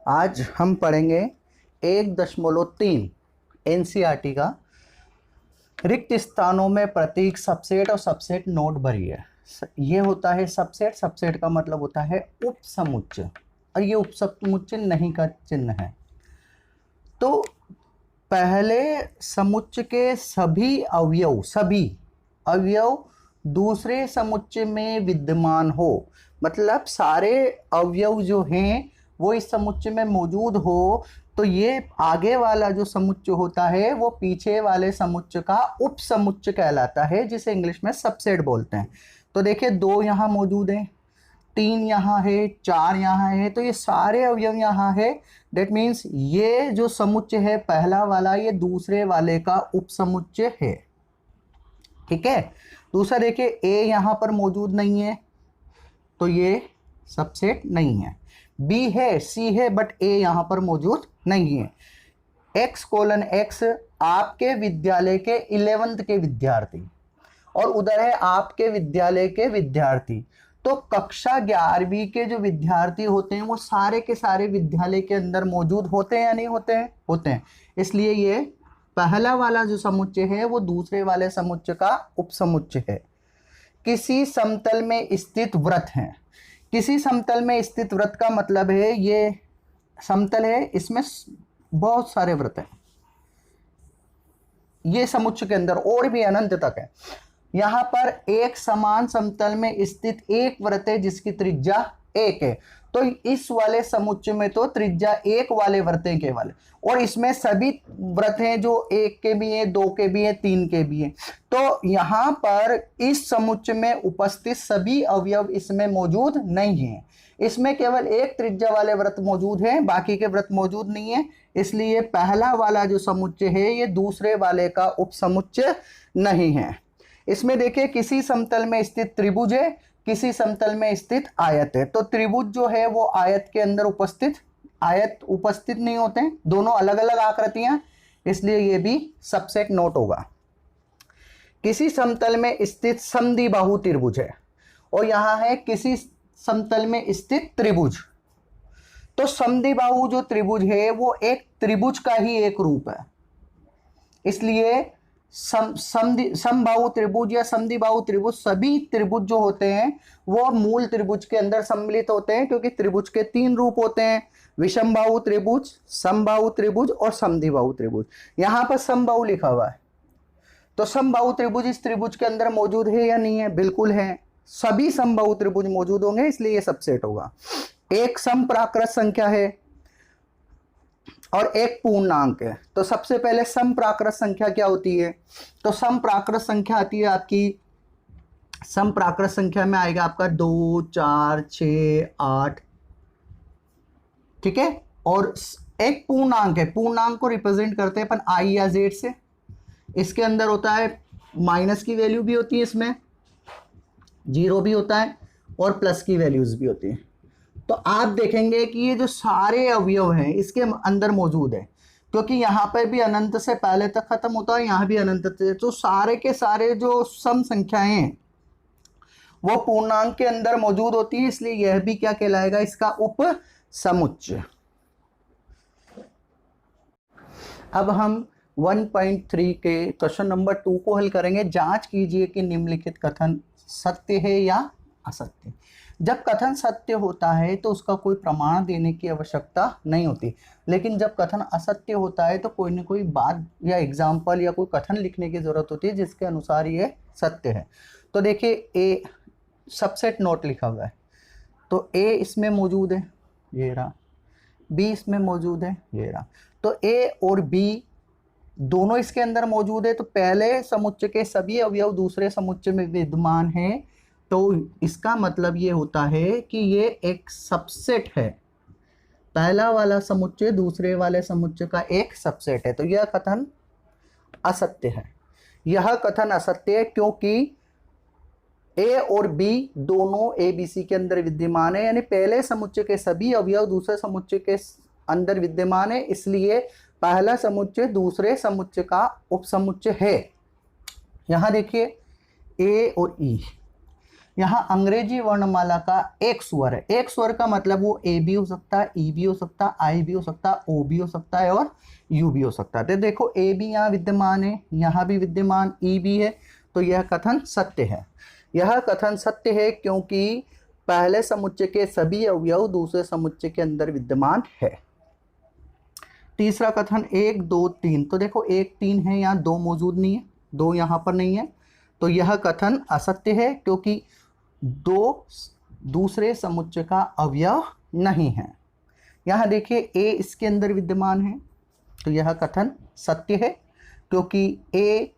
आज हम पढ़ेंगे 1.3 एनसीईआरटी का रिक्त स्थानों में प्रतीक सबसेट और सबसेट नोट भरिए। ये होता है सबसेट। सबसेट का मतलब होता है उपसमुच्चय और ये उपसमुच्चय नहीं का चिन्ह है। तो पहले समुच्चय के सभी अवयव दूसरे समुच्चय में विद्यमान हो, मतलब सारे अवयव जो हैं वो इस समुच्चय में मौजूद हो, तो ये आगे वाला जो समुच्चय होता है वो पीछे वाले समुच्चय का उपसमुच्चय कहलाता है, जिसे इंग्लिश में सबसेट बोलते हैं। तो देखिए 2 यहाँ मौजूद हैं, 3 यहाँ है, 4 यहाँ है, तो ये सारे अवयव यहाँ है। डेट मीन्स ये जो समुच्चय है पहला वाला, ये दूसरे वाले का उपसमुच्चय है। ठीक है। दूसरा देखिए ए यहाँ पर मौजूद नहीं है, तो ये सबसेट नहीं है। बी है, सी है, बट ए यहाँ पर मौजूद नहीं है। X:X आपके विद्यालय के 11th के विद्यार्थी, और उधर है आपके विद्यालय के विद्यार्थी। तो कक्षा 11वीं के जो विद्यार्थी होते हैं वो सारे के सारे विद्यालय के अंदर मौजूद होते हैं या नहीं होते हैं? होते हैं। इसलिए ये पहला वाला जो समुच्चय है वो दूसरे वाले समुच्चय का उपसमुच्चय है। किसी समतल में स्थित वृत्त है। किसी समतल में स्थित वृत्त का मतलब है ये समतल है, इसमें बहुत सारे वृत्त हैं, ये समुच्चय के अंदर और भी अनंत तक है। यहां पर एक समान समतल में स्थित एक वृत्त है जिसकी त्रिज्या 1 है। तो इस वाले समुच्चय में तो त्रिज्या 1 वाले वृत्त हैं केवल, और इसमें सभी वृत्त हैं जो 1 के भी हैं, 2 के भी हैं, 3 के भी हैं। तो यहां पर इस समुच्चय में उपस्थित सभी अवयव इसमें मौजूद नहीं हैं। इसमें केवल एक त्रिज्या वाले वृत्त मौजूद हैं, बाकी के वृत्त मौजूद नहीं है। इसलिए पहला वाला जो समुच्चय है ये दूसरे वाले का उपसमुच्चय नहीं है। इसमें देखिए किसी समतल में स्थित त्रिभुज है, किसी समतल में स्थित आयत है। तो त्रिभुज जो है वो आयत के अंदर उपस्थित, आयत उपस्थित नहीं होते हैं, दोनों अलग अलग आकृतियां, इसलिए ये भी सबसेट नोट होगा। किसी समतल में स्थित समद्विबाहु त्रिभुज है, और यहां है किसी समतल में स्थित त्रिभुज। तो समद्विबाहु जो त्रिभुज है वो एक त्रिभुज का ही एक रूप है, इसलिए समबाहु त्रिभुज या समद्विबाहु त्रिभुज, सभी त्रिभुज जो होते हैं वो मूल त्रिभुज के अंदर सम्मिलित होते हैं, क्योंकि त्रिभुज के 3 रूप होते हैं, विषमबाहु त्रिभुज, समबाहु त्रिभुज और समद्विबाहु त्रिभुज। यहां पर समबाहु लिखा हुआ है, तो समबाहु त्रिभुज इस त्रिभुज के अंदर मौजूद है या नहीं है? बिल्कुल है, सभी समबाहु त्रिभुज मौजूद होंगे, इसलिए ये सबसेट होगा। एक समप्राकृत संख्या है और एक पूर्णांक है। तो सबसे पहले समप्राकृत संख्या क्या होती है? तो समप्राकृत संख्या आती है आपकी, समप्राकृत संख्या में आएगा आपका 2, 4, 6, 8। ठीक है। और एक पूर्णांक है, पूर्णांक को रिप्रेजेंट करते हैं अपन आई या जेड से। इसके अंदर होता है माइनस की वैल्यू भी होती है, इसमें 0 भी होता है और प्लस की वैल्यूज भी होती है। तो आप देखेंगे कि ये जो सारे अवयव हैं इसके अंदर मौजूद है, क्योंकि यहाँ पर भी अनंत से पहले तक खत्म होता है, यहाँ भी अनंत से। तो सारे के सारे जो सम संख्याएं हैं वो पूर्णांक के अंदर मौजूद होती है, इसलिए यह भी क्या कहलाएगा? इसका उप समुच्चय। अब हम 1.3 के क्वेश्चन नंबर 2 को हल करेंगे। जांच कीजिए कि निम्नलिखित कथन सत्य है या असत्य। जब कथन सत्य होता है तो उसका कोई प्रमाण देने की आवश्यकता नहीं होती, लेकिन जब कथन असत्य होता है तो कोई ना कोई बात या एग्जाम्पल या कोई कथन लिखने की जरूरत होती है जिसके अनुसार ये सत्य है। तो देखिए ए सबसेट नोट लिखा हुआ है, तो ए इसमें मौजूद है, ये रहा, बी इसमें मौजूद है, ये रहा। तो ए और बी दोनों इसके अंदर मौजूद है, तो पहले समुच्चय के सभी अवयव दूसरे समुच्चय में विद्यमान है, तो इसका मतलब ये होता है कि ये एक सबसेट है। पहला वाला समुच्चय दूसरे वाले समुच्चय का एक सबसेट है, तो यह कथन असत्य है। यह कथन असत्य है क्योंकि ए और बी दोनों ए बी सी के अंदर विद्यमान है, यानी पहले समुच्चय के सभी अवयव दूसरे समुच्चय के अंदर विद्यमान है, इसलिए पहला समुच्चय दूसरे समुच्चय का उपसमुच्चय है। यहां देखिए ए और ई। यहाँ अंग्रेजी वर्णमाला का एक स्वर है। एक स्वर का मतलब वो ए भी हो सकता है, ई भी हो सकता है, आई भी हो सकता है, ओ भी हो सकता है और यू भी हो सकता है। तो देखो ए भी यहाँ विद्यमान है, यहाँ भी विद्यमान, ई भी है, तो यह कथन सत्य है। यह कथन सत्य है क्योंकि पहले समुच्चय के सभी अवयव दूसरे समुच्चय के अंदर विद्यमान है। तीसरा कथन 1 2 3, तो देखो 1 3 है, यहाँ 2 मौजूद नहीं है, 2 यहाँ पर नहीं है, तो यह कथन असत्य है क्योंकि 2 दूसरे समुच्चय का अवयव नहीं है। यहाँ देखिए ए इसके अंदर विद्यमान है, तो यह कथन सत्य है क्योंकि ए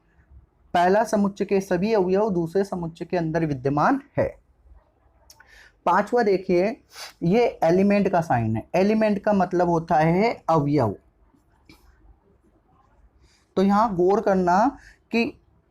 पहला समुच्चय के सभी अवयव दूसरे समुच्चय के अंदर विद्यमान है। पांचवा देखिए, ये एलिमेंट का साइन है। एलिमेंट का मतलब होता है अवयव। तो यहाँ गौर करना कि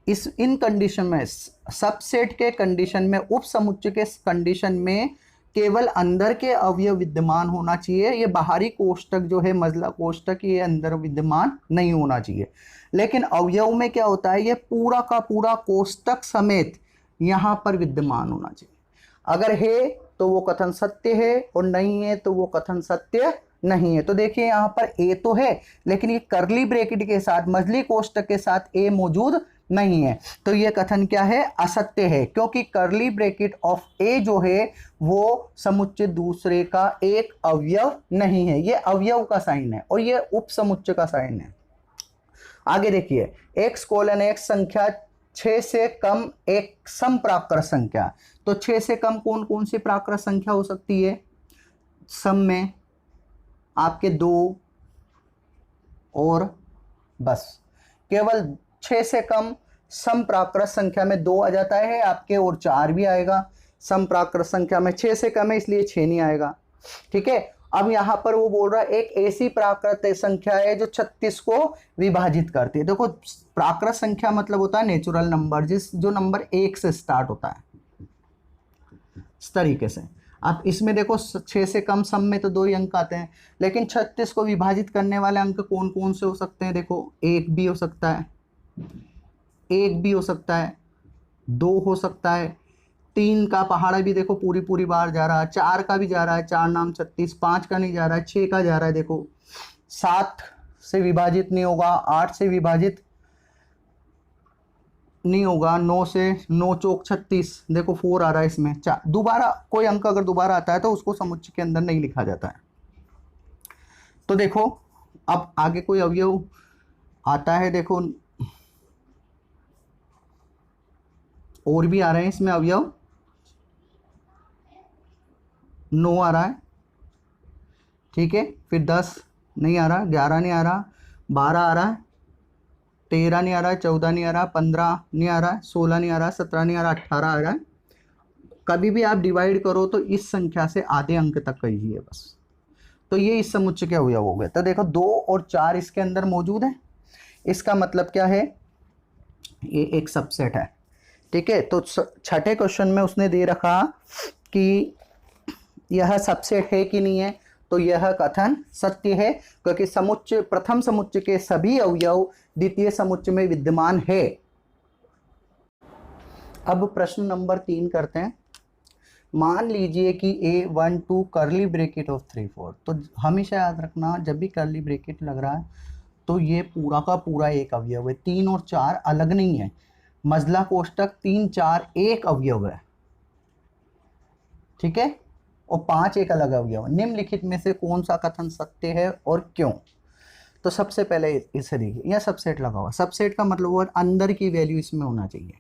इन कंडीशन में, सबसेट के कंडीशन में, उप समुच्चय के कंडीशन में केवल अंदर के अवयव विद्यमान होना चाहिए। ये बाहरी कोष्टक जो है, मजला कोष्टक, ये अंदर विद्यमान नहीं होना चाहिए। लेकिन अवयव में क्या होता है, ये पूरा का पूरा कोष्टक समेत यहाँ पर विद्यमान होना चाहिए। अगर है तो वो कथन सत्य है और नहीं है तो वो कथन सत्य नहीं है। तो देखिए यहाँ पर ए तो है, लेकिन ये करली ब्रैकेट के साथ, मजली कोष्टक के साथ ए मौजूद नहीं है, तो ये कथन क्या है, असत्य है, क्योंकि करली ब्रैकेट ऑफ ए जो है वो समुच्चय दूसरे का एक अवयव नहीं है। ये अवयव का साइन है और ये उप समुच्चय का साइन है। आगे देखिए, x:x संख्या 6 से कम एक सम प्राकृत संख्या। तो 6 से कम कौन कौन सी प्राकृत संख्या हो सकती है? सम में आपके 2 और बस, केवल 6 से कम सम प्राकृत संख्या में 2 आ जाता है आपके, और 4 भी आएगा। सम प्राकृत संख्या में 6 से कम है इसलिए 6 नहीं आएगा। ठीक है, अब यहाँ पर वो बोल रहा है एक ऐसी प्राकृत संख्या है जो 36 को विभाजित करती है। देखो प्राकृत संख्या मतलब होता है नेचुरल नंबर, जो नंबर 1 से स्टार्ट होता है, इस तरीके से। अब इसमें देखो 6 से कम सम में तो 2 ही अंक आते हैं, लेकिन 36 को विभाजित करने वाले अंक कौन कौन से हो सकते हैं? देखो 1 भी हो सकता है, 1 भी हो सकता है, 2 हो सकता है, 3 का पहाड़ा भी देखो पूरी पूरी बार जा रहा है, 4 का भी जा रहा है, 4 नाम 36, 5 का नहीं जा रहा है, 6 का जा रहा है, देखो 7 से विभाजित नहीं होगा, 8 से विभाजित नहीं होगा, 9 से, 9 चौक 36, देखो 4 आ रहा है इसमें। दोबारा कोई अंक अगर दोबारा आता है तो उसको समुच्चय के अंदर नहीं लिखा जाता है। तो देखो अब आगे कोई अवयव आता है, देखो और भी आ रहे हैं इसमें अवयव। 9 आ रहा है, ठीक है, फिर 10 नहीं आ रहा, 11 नहीं आ रहा, 12 आ रहा है, 13 नहीं आ रहा है, 14 नहीं आ रहा, 15 नहीं आ रहा है, 16 नहीं आ रहा, 17 नहीं आ रहा, 18 आ रहा है। कभी भी आप डिवाइड करो तो इस संख्या से आधे अंक तक कहिए बस। तो ये इस समुच्चय के अवयव हो गए। तो देखो 2 और 4 इसके अंदर मौजूद है, इसका मतलब क्या है, ये एक सबसेट है। ठीक है, तो छठे क्वेश्चन में उसने दे रखा कि यह सबसेट है कि नहीं है, तो यह कथन सत्य है क्योंकि समुच्चय, प्रथम समुच्चय के सभी अवयव द्वितीय समुच्चय में विद्यमान है। अब प्रश्न नंबर 3 करते हैं। मान लीजिए कि A1 2 करली ब्रैकेट ऑफ 3 4, तो हमेशा याद रखना जब भी करली ब्रैकेट लग रहा है तो ये पूरा का पूरा एक अवयव है, 3 और 4 अलग नहीं है। मजला कोष्टक 3 4 एक अवयव है, ठीक है, और 5 एक अलग अवयव। निम्नलिखित में से कौन सा कथन सत्य है और क्यों? तो सबसे पहले इसे देखिए, यह सबसेट लगा हुआ, सबसेट का मतलब वो अंदर की वैल्यू इसमें होना चाहिए।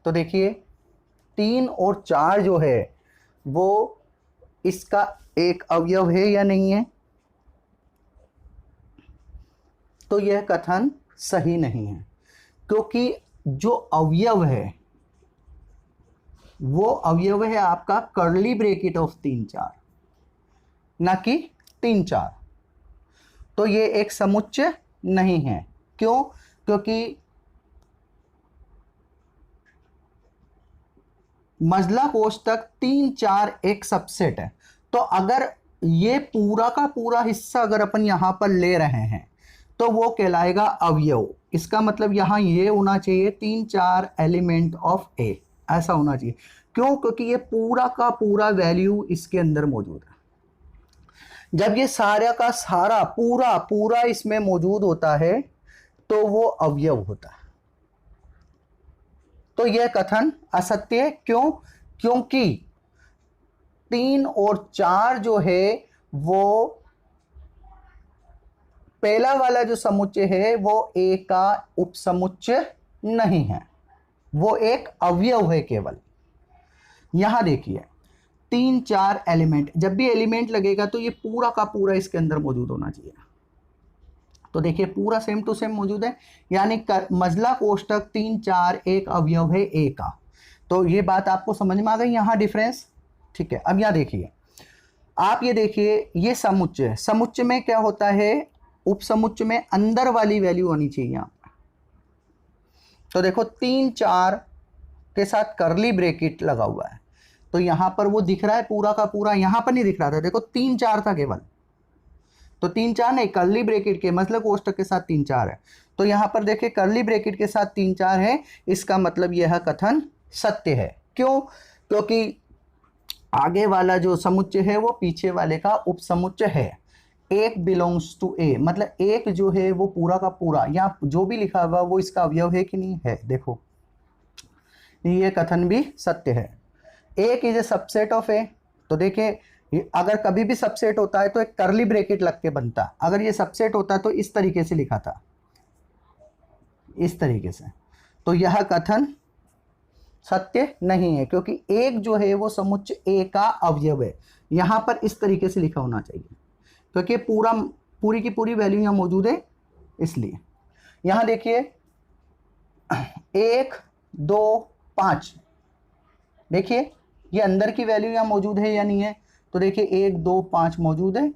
तो देखिए 3 और 4 जो है वो इसका एक अवयव है या नहीं है? तो यह कथन सही नहीं है क्योंकि जो अवयव है वो अवयव है आपका करली ब्रैकेट ऑफ 3 4, ना कि 3 4। तो ये एक समुच्चय नहीं है। क्यों? क्योंकि मजला कोष्टक 3 4 एक सबसेट है। तो अगर ये पूरा का पूरा हिस्सा अगर अपन यहां पर ले रहे हैं तो वो कहलाएगा अवयव। इसका मतलब यहाँ ये होना चाहिए 3-4 एलिमेंट ऑफ ए, ऐसा होना चाहिए। क्यों? क्योंकि ये पूरा का पूरा वैल्यू इसके अंदर मौजूद है। जब ये सारा का सारा पूरा पूरा इसमें मौजूद होता है तो वो अवयव होता है। तो यह कथन असत्य है। क्यों? क्योंकि 3 और 4 जो है वो पहला वाला जो समुच्चय है वो ए का उपसमुच्चय नहीं है, वो एक अवयव है केवल। यहां देखिए 3-4 एलिमेंट, जब भी एलिमेंट लगेगा तो ये पूरा का पूरा इसके अंदर मौजूद होना चाहिए। तो देखिए पूरा सेम टू सेम मौजूद है, यानी मजला कोष्टक 3-4 एक अवयव है ए का। तो ये बात आपको समझ में आ गई यहां डिफरेंस। ठीक है, अब यहां देखिए, आप ये देखिए, ये समुच्चय, समुच्चय में क्या होता है, उपसमुच्चय में अंदर वाली वैल्यू होनी चाहिए यहां। तो देखो 3-4 के साथ करली ब्रैकेट लगा हुआ है, तो यहां पर वो दिख रहा है पूरा का पूरा, यहां पर नहीं दिख रहा था। देखो 3-4 था केवल, तो 3-4 नहीं, करली ब्रैकेट के मतलब कोष्टक के साथ 3-4 है। तो यहां पर देखिए करली ब्रैकेट के साथ 3-4 है, इसका मतलब यह कथन सत्य है। क्यों? क्योंकि आगे वाला जो समुच्चय है वो पीछे वाले का उपसमुच्चय है। एक बिलोंग्स टू ए, मतलब एक जो है वो पूरा का पूरा, या जो भी लिखा हुआ वो इसका अवयव है कि नहीं है। देखो ये कथन भी सत्य है। एक इज ए सबसेट ऑफ ए, तो देखिए अगर कभी भी सबसेट होता है तो एक करली ब्रैकेट लग के बनता। अगर ये सबसेट होता तो इस तरीके से लिखा था, इस तरीके से। तो यह कथन सत्य नहीं है, क्योंकि एक जो है वो समुच्चय ए का अवयव है। यहां पर इस तरीके से लिखा होना चाहिए, क्योंकि पूरी की पूरी वैल्यू यहां मौजूद है इसलिए। यहां देखिए 1, 2, 5, देखिए ये अंदर की वैल्यू यहां मौजूद है या नहीं है। तो देखिए 1, 2, 5 मौजूद है,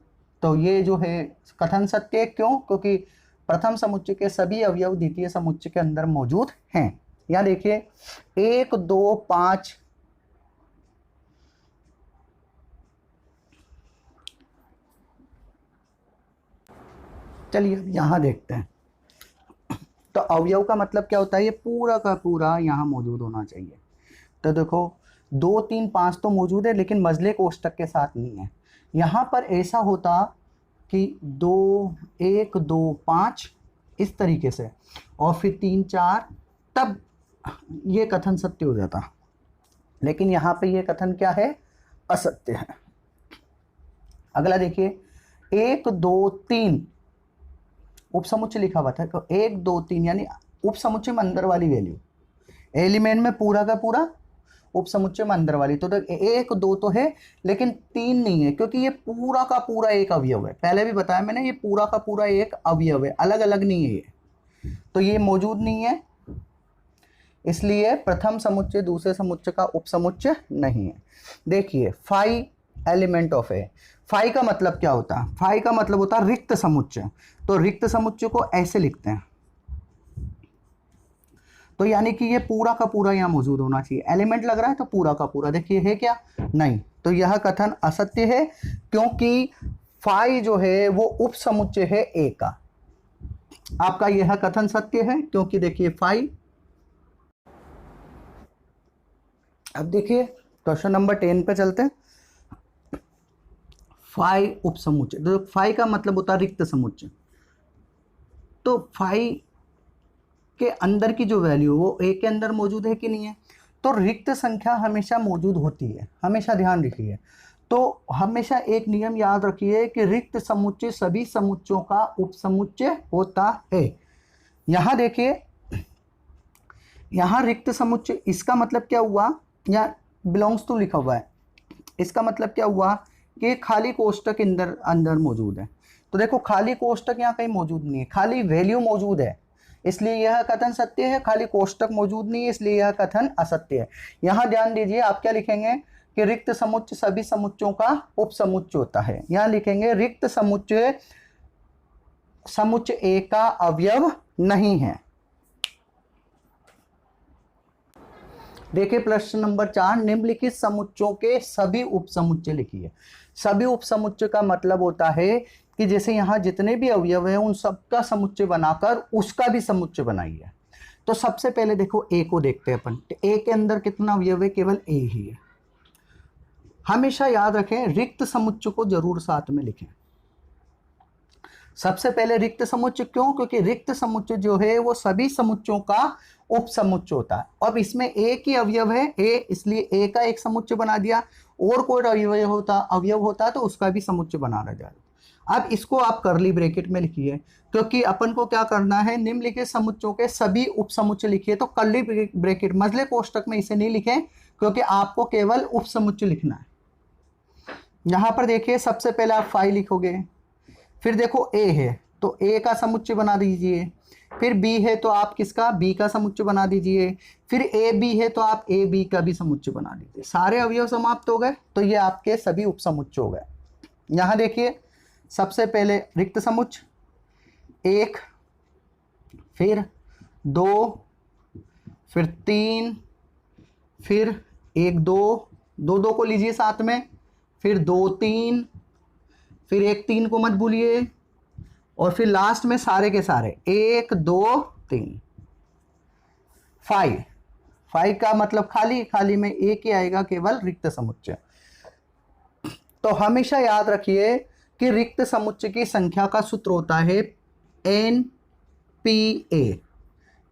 तो ये जो है कथन सत्य है। क्यों? क्योंकि प्रथम समुच्चय के सभी अवयव द्वितीय समुच्चय के अंदर मौजूद हैं। यहां देखिए 1, 2, 5, चलिए यहां देखते हैं। तो अवयव का मतलब क्या होता है, ये पूरा का पूरा यहां मौजूद होना चाहिए। तो देखो 2, 3, 5 तो मौजूद है, लेकिन मजले कोष्टक के साथ नहीं है। यहां पर ऐसा होता कि 2, 1, 2, 5 इस तरीके से, और फिर 3, 4, तब ये कथन सत्य हो जाता। लेकिन यहां पे ये कथन क्या है, असत्य है। अगला देखिए 1, 2, 3 उपसमुच्चय लिखा हुआ था, तो 1, 2, 3 यानी उपसमुच्चय में अंदर वाली वैल्यू, एलिमेंट में पूरा का पूरा, उपसमुच्चय में अंदर वाली। तो 1, 2 तो है, लेकिन 3 नहीं है, क्योंकि ये पूरा का पूरा एक अवयव है। पहले भी बताया मैंने, ये पूरा का पूरा एक अवयव है, अलग अलग नहीं है ये। तो ये मौजूद नहीं है, इसलिए प्रथम समुच्चय दूसरे समुच्चय का उपसमुच्चय नहीं है। देखिए 5 एलिमेंट ऑफ ए, 5 का मतलब क्या होता है, 5 का मतलब होता है रिक्त समुच्चय। तो रिक्त समुच्चय को ऐसे लिखते हैं, तो यानी कि ये पूरा का पूरा यहाँ मौजूद होना चाहिए। एलिमेंट लग रहा है तो पूरा का पूरा, देखिए है क्या, नहीं। तो यह कथन असत्य है, क्योंकि 5 जो है वो उपसमुच्चय है ए का। आपका यह कथन सत्य है, क्योंकि देखिए 5। अब देखिए क्वेश्चन नंबर 10 पे चलते हैं। 5 उपसमुच्चय, तो 5 का मतलब होता है रिक्त समुच्चय। तो 5 के अंदर की जो वैल्यू वो ए के अंदर मौजूद है कि नहीं है। तो रिक्त संख्या हमेशा मौजूद होती है, हमेशा ध्यान रखिए। तो हमेशा एक नियम याद रखिए कि रिक्त समुच्चय सभी समुच्चयों का उपसमुच्चय होता है। यहां देखिए, यहां रिक्त समुच्चय, इसका मतलब क्या हुआ, यहाँ बिलोंग्स टू लिखा हुआ है, इसका मतलब क्या हुआ कि खाली कोष्टक अंदर मौजूद है। तो देखो खाली कोष्टक यहाँ कहीं मौजूद नहीं है, खाली वैल्यू मौजूद है, इसलिए यह कथन सत्य है। खाली कोष्टक मौजूद नहीं है, इसलिए यह कथन असत्य है। यहां ध्यान दीजिए, आप क्या लिखेंगे कि रिक्त समुच्चय सभी समुच्चयों का उपसमुच्चय होता है। यहां लिखेंगे रिक्त समुच्चय समुच्चय ए का अवयव नहीं है। देखिए प्रश्न नंबर 4, निम्नलिखित समुच्चयों के सभी उपसमुच्चय लिखिए। सभी उपसमुच्चय का मतलब होता है कि जैसे यहाँ जितने भी अवयव हैं उन सबका समुच्चय बनाकर उसका भी समुच्चय बनाइए। तो सबसे पहले देखो ए को देखते हैं अपन। ए के अंदर कितना अवयव है? केवल ए ही है। हमेशा याद रखें रिक्त समुच्चय को जरूर साथ में लिखें। सबसे पहले रिक्त समुच्चय, क्यों? क्योंकि रिक्त समुच्चय जो है वो सभी समुच्चयों का उपसमुच्चय होता है। अब इसमें एक ही अवयव है ए, इसलिए ए का एक समुच्चय बना दिया, और कोई अवयव होता तो उसका भी समुच्चय बनाना जाएगा। अब इसको आप कर्ली ब्रैकेट में लिखिए, क्योंकि अपन को क्या करना है, निम्नलिखित समुच्चयों के सभी उपसमुच्चय लिखिए। तो कर्ली ब्रैकेट मझले कोष्टक में इसे नहीं लिखें, क्योंकि आपको केवल उपसमुच्चय लिखना है। यहां पर देखिए सबसे पहले आप 5 लिखोगे, फिर देखो ए है तो ए का समुच्चय बना दीजिए, फिर बी है तो आप किसका? बी का समुच्चय बना दीजिए, फिर ए बी है तो आप ए बी का भी समुच्चय बना दीजिए। सारे अवयव समाप्त हो गए, तो ये आपके सभी उपसमुच्चय हो गए। यहाँ देखिए सबसे पहले रिक्त समुच्चय 1, फिर 2, फिर 3, फिर 1 2 2 2 को लीजिए साथ में, फिर 2 3, फिर 1 3 को मत भूलिए, और फिर लास्ट में सारे के सारे 1 2 3 5 का मतलब खाली, खाली में एक ही आएगा, केवल रिक्त समुच्चय। तो हमेशा याद रखिए कि रिक्त समुच्चय की संख्या का सूत्र होता है NPA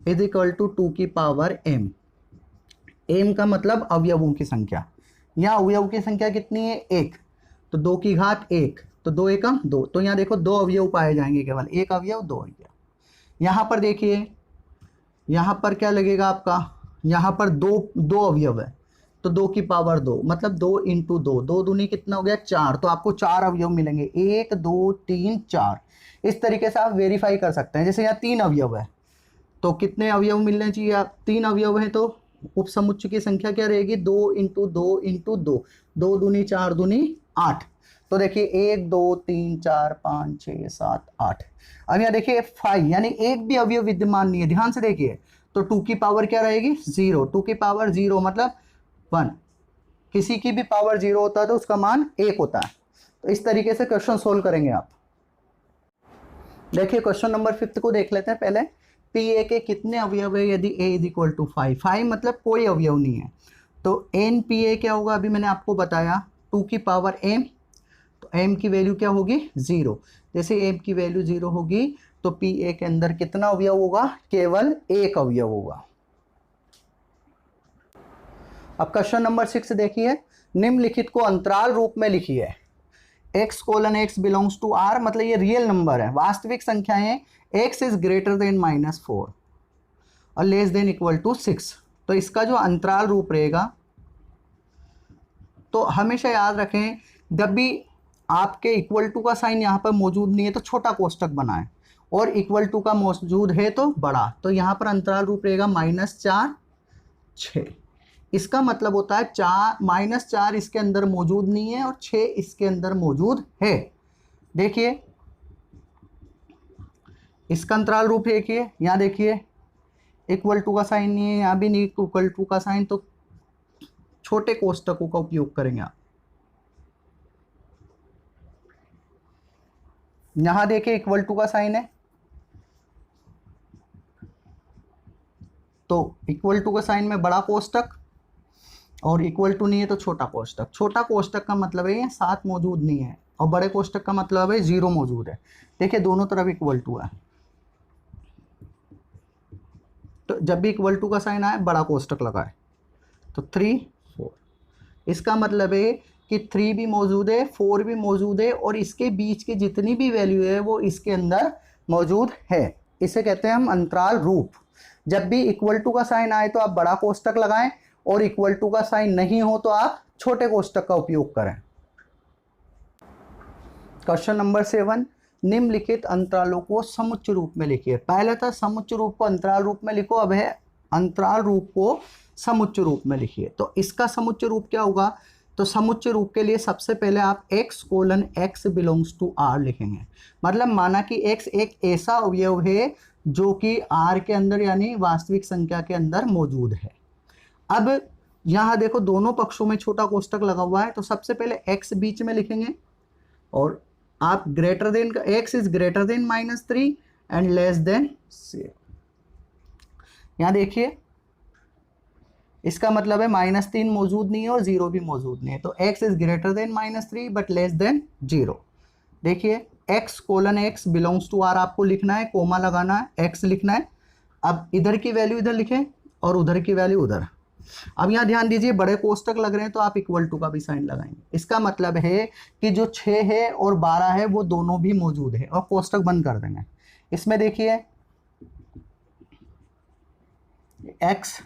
इज इक्वल टू 2 की पावर m। m का मतलब अवयवों की संख्या। यहाँ अवयव की संख्या कितनी है? 1, तो 2 की घात 1, तो 2 एकम 2, तो यहाँ देखो 2 अवयव पाए जाएंगे, केवल एक अवयव 2 अवयव। यहाँ पर देखिए, यहाँ पर क्या लगेगा आपका? यहाँ पर 2 अवयव है, तो 2 की पावर 2 मतलब 2 इंटू 2, 2 दूनी कितना हो गया? 4, तो आपको 4 अवयव मिलेंगे, 1 2 3 4। इस तरीके से आप वेरीफाई कर सकते हैं। जैसे यहाँ 3 अवयव है, तो कितने अवयव मिलने चाहिए? आप 3 अवयव हैं तो उपसमुच्चय की संख्या क्या रहेगी? 2 इंटू 2 इंटू 2, 2 दूनी 4 दूनी 8। तो देखिए 1 2 3 4 5 6 7 8। अब यहाँ देखिए 5, यानी एक भी अवयव विद्यमान नहीं है। ध्यान से देखिए, तो 2 की पावर क्या रहेगी? 0। 2 की पावर 0 मतलब 1। किसी की भी पावर 0 होता है तो उसका मान 1 होता है। तो इस तरीके से क्वेश्चन सोल्व करेंगे आप। देखिए क्वेश्चन नंबर 5 को देख लेते हैं पहले। PA के कितने अवयव है? यदि A इज इक्वल टू 5, 5 मतलब कोई अवयव नहीं है, तो NPA क्या होगा? अभी मैंने आपको बताया 2 की पावर m, तो m की वैल्यू क्या होगी? 0। जैसे m की वैल्यू 0 होगी तो PA के अंदर कितना अवयव होगा? केवल एक अवयव होगा। अब क्वेश्चन नंबर 6 देखिए, निम्नलिखित को अंतराल रूप में लिखिए। x:x बिलोंग्स टू r, मतलब ये रियल नंबर है, वास्तविक संख्याएं x इज ग्रेटर देन -4 और लेस देन इक्वल टू 6। तो इसका जो अंतराल रूप रहेगा, तो हमेशा याद रखें जब भी आपके इक्वल टू का साइन यहाँ पर मौजूद नहीं है तो छोटा कोष्टक बनाएं, और इक्वल टू का मौजूद है तो बड़ा। तो यहाँ पर अंतराल रूप रहेगा -4 6। इसका मतलब होता है -4 इसके अंदर मौजूद नहीं है और 6 इसके अंदर मौजूद है। देखिए इसका अंतराल रूप देखिए, यहाँ देखिए इक्वल टू का साइन नहीं है, यहाँ भी नहीं इक्वल टू का साइन, तो छोटे कोष्टकों का उपयोग करेंगे आप। यहाँ देखिए इक्वल टू का साइन है, तो इक्वल टू का साइन में बड़ा कोष्टक, और इक्वल टू नहीं है तो छोटा कोष्टक। छोटा कोष्टक का मतलब है 7 मौजूद नहीं है, और बड़े कोष्टक का मतलब है 0 मौजूद है। देखिए दोनों तरफ इक्वल टू है, तो जब भी इक्वल टू का साइन आए बड़ा कोष्टक लगाए, तो 3 4। इसका मतलब है कि 3 भी मौजूद है, 4 भी मौजूद है, और इसके बीच की जितनी भी वैल्यू है वो इसके अंदर मौजूद है। इसे कहते हैं हम अंतराल रूप। जब भी इक्वल टू का साइन आए तो आप बड़ा कोष्टक लगाएं, और इक्वल टू का साइन नहीं हो तो आप छोटे कोष्टक का उपयोग करें। क्वेश्चन नंबर 7, निम्नलिखित अंतरालों को समुच्चय रूप में लिखिए। पहले था समुच्चय रूप को अंतराल रूप में लिखो, अब है अंतराल रूप को समुच्चय रूप में लिखिए। तो इसका समुच्चय रूप क्या होगा? तो समुच्चय रूप के लिए सबसे पहले आप x:x बिलोंग्स टू r लिखेंगे। मतलब माना कि x एक ऐसा अवयव है जो कि r के अंदर यानी वास्तविक संख्या के अंदर मौजूद है। अब यहाँ देखो दोनों पक्षों में छोटा कोष्टक लगा हुआ है, तो सबसे पहले x बीच में लिखेंगे और आप ग्रेटर देन का x is greater than -3 and less than 0। यहां देखिए इसका मतलब है -3 मौजूद नहीं है और 0 भी मौजूद नहीं है, तो x is greater than -3 but less than 0। देखिए x:x बिलोंग्स टू r आपको लिखना है, कोमा लगाना है, x लिखना है। अब इधर की वैल्यू इधर लिखें और उधर की वैल्यू उधर। अब यहाँ ध्यान दीजिए बड़े कोष्टक लग रहे हैं तो आप इक्वल टू का भी साइन लगाएंगे। इसका मतलब है कि जो 6 है और 12 है वो दोनों भी मौजूद है, और कोष्टक बंद कर देंगे। इसमें देखिए x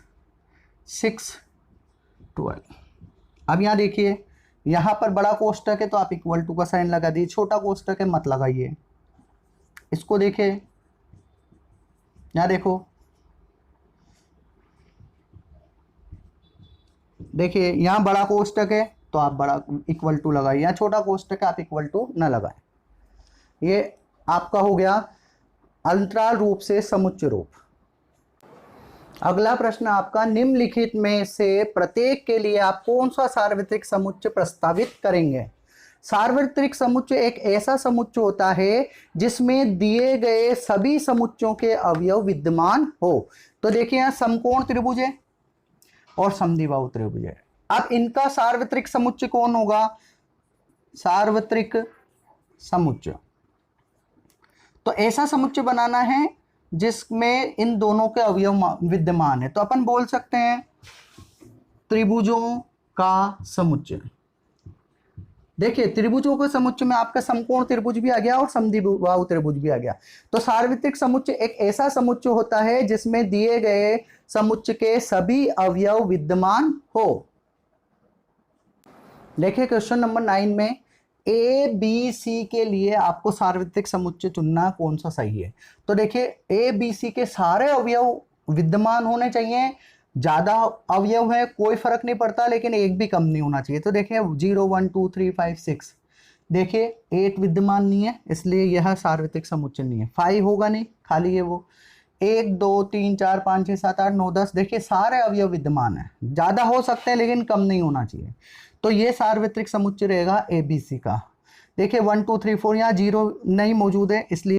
6 12। अब यहाँ देखिए यहाँ पर बड़ा कोष्टक है तो आप इक्वल टू का साइन लगा दीजिए, छोटा कोष्टक है मत लगाइए। इसको देखिए, यहाँ देखो, देखिए यहाँ बड़ा कोष्टक है तो आप बड़ा इक्वल टू लगाइए, यहाँ छोटा कोष्टक है आप इक्वल टू न लगाएं। ये आपका हो गया अंतराल रूप से समुच्चय रूप। अगला प्रश्न आपका, निम्नलिखित में से प्रत्येक के लिए आप कौन सा सार्वत्रिक समुच्चय प्रस्तावित करेंगे। सार्वत्रिक समुच्चय एक ऐसा समुच्चय होता है जिसमें दिए गए सभी समुच्चयों के अवयव विद्यमान हो। तो देखिए यहाँ समकोण त्रिभुज है और समद्विबाहु त्रिभुज है। अब इनका सार्वत्रिक समुच्चय कौन होगा, सार्वत्रिक समुच्चय। तो ऐसा समुच्चय बनाना है जिसमें इन दोनों के अवयव विद्यमान है, तो अपन बोल सकते हैं त्रिभुजों का समुच्चय। देखिए त्रिभुजों के समुच्चय में आपका समकोण त्रिभुज भी आ गया और समद्विबाहु त्रिभुज भी आ गया। तो सार्वत्रिक समुच्चय एक ऐसा समुच्चय होता है जिसमें दिए गए समुच्चय के सभी अवयव विद्यमान हो। देखिए क्वेश्चन नंबर 9 में ए बी सी के लिए आपको सार्वत्रिक समुच्चय चुनना कौन सा सही है। तो देखिए ए बी सी के सारे अवयव विद्यमान होने चाहिए, ज्यादा अवयव है कोई फर्क नहीं पड़ता, लेकिन एक भी कम नहीं होना चाहिए। तो देखिए 0 1 2 3 5 6, देखिए 8 विद्यमान नहीं है इसलिए यह सार्वत्रिक समुच्चय नहीं है। 5 होगा नहीं, खाली है वो। 1 2 3 4 5 6 7 8 9 10, देखिए सारे अवयव विद्यमान है, ज्यादा हो सकते हैं लेकिन कम नहीं होना चाहिए। तो ये सार्वत्रिक समुच्चय रहेगा ABC का। देखिए 1 2 3 4, यहाँ 0 नहीं मौजूद है इसलिए